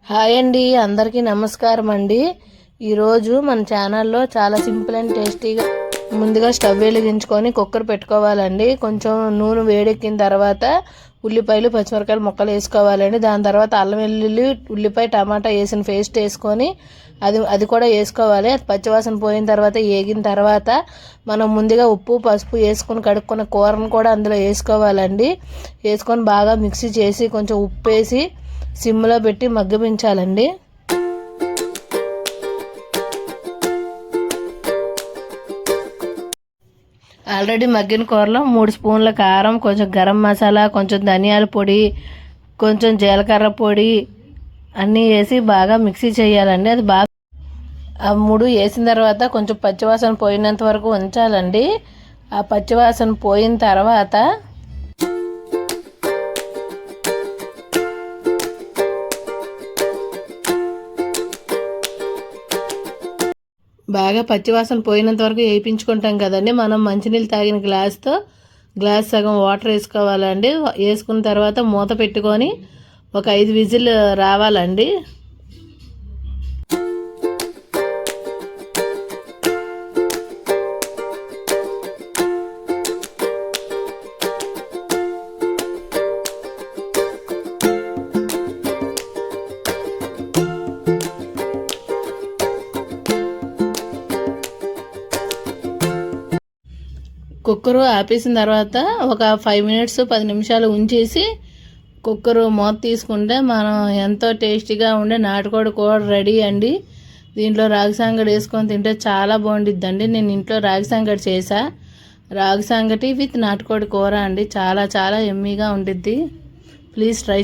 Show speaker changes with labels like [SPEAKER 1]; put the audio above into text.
[SPEAKER 1] Hi అండి, అందరికీ నమస్కారం అండి. ఈరోజు మన ఛానల్లో చాలా సింపుల్ అండ్ టేస్టీగా ముందుగా స్టవ్ వెలిగించుకొని కుక్కర్ పెట్టుకోవాలండి. కొంచెం నూనె వేడెక్కిన తర్వాత ఉల్లిపాయలు పచ్చిమిరకాయలు ముక్కలు వేసుకోవాలండి. దాని తర్వాత అల్లం వెల్లుల్లి ఉల్లిపాయ టమాటా వేసిన పేస్ట్ వేసుకొని అది కూడా వేసుకోవాలి. అది పచ్చివాసన పోయిన తర్వాత వేగిన తర్వాత మనం ముందుగా ఉప్పు పసుపు వేసుకొని కడుక్కున్న కూరను కూడా అందులో వేసుకోవాలండి. వేసుకొని బాగా మిక్సీ చేసి కొంచెం ఉప్పు వేసి సిమ్లో పెట్టి మగ్గపించాలండి. ఆల్రెడీ మగ్గిన కూరలో 3 స్పూన్ల కారం, కొంచెం గరం మసాలా, కొంచెం ధనియాల పొడి, కొంచెం జీలకర్ర పొడి అన్నీ వేసి బాగా మిక్సీ చేయాలండి. అది బాగా ఆ 3 వేసిన తర్వాత కొంచెం పచ్చివాసన పోయినంత వరకు ఉంచాలండి. ఆ పచ్చివాసన పోయిన తర్వాత బాగా పచ్చివాసన పోయినంత వరకు వేయించుకుంటాం కదండి. మనం మంచినీళ్ళు తాగిన గ్లాస్ సగం వాటర్ వేసుకోవాలండి. వేసుకున్న తర్వాత మూత పెట్టుకొని ఒక 5 విజిల్ రావాలండి. కుక్కరు ఆపేసిన తర్వాత ఒక 5 మినిట్స్ 10 నిమిషాలు ఉంచేసి కుక్కరు మూత తీసుకుంటే మనం ఎంతో టేస్టీగా ఉండే నాటుకోడి కూర రెడీ అండి. దీంట్లో రాగి సంగటి వేసుకొని తింటే చాలా బాగుండిద్దండి. నేను ఇంట్లో రాగి సంగటి చేసా. రాగి సంగటి విత్ నాటుకోడి కూర అండి. చాలా చాలా ఎమ్మీగా ఉండిద్ది. Please try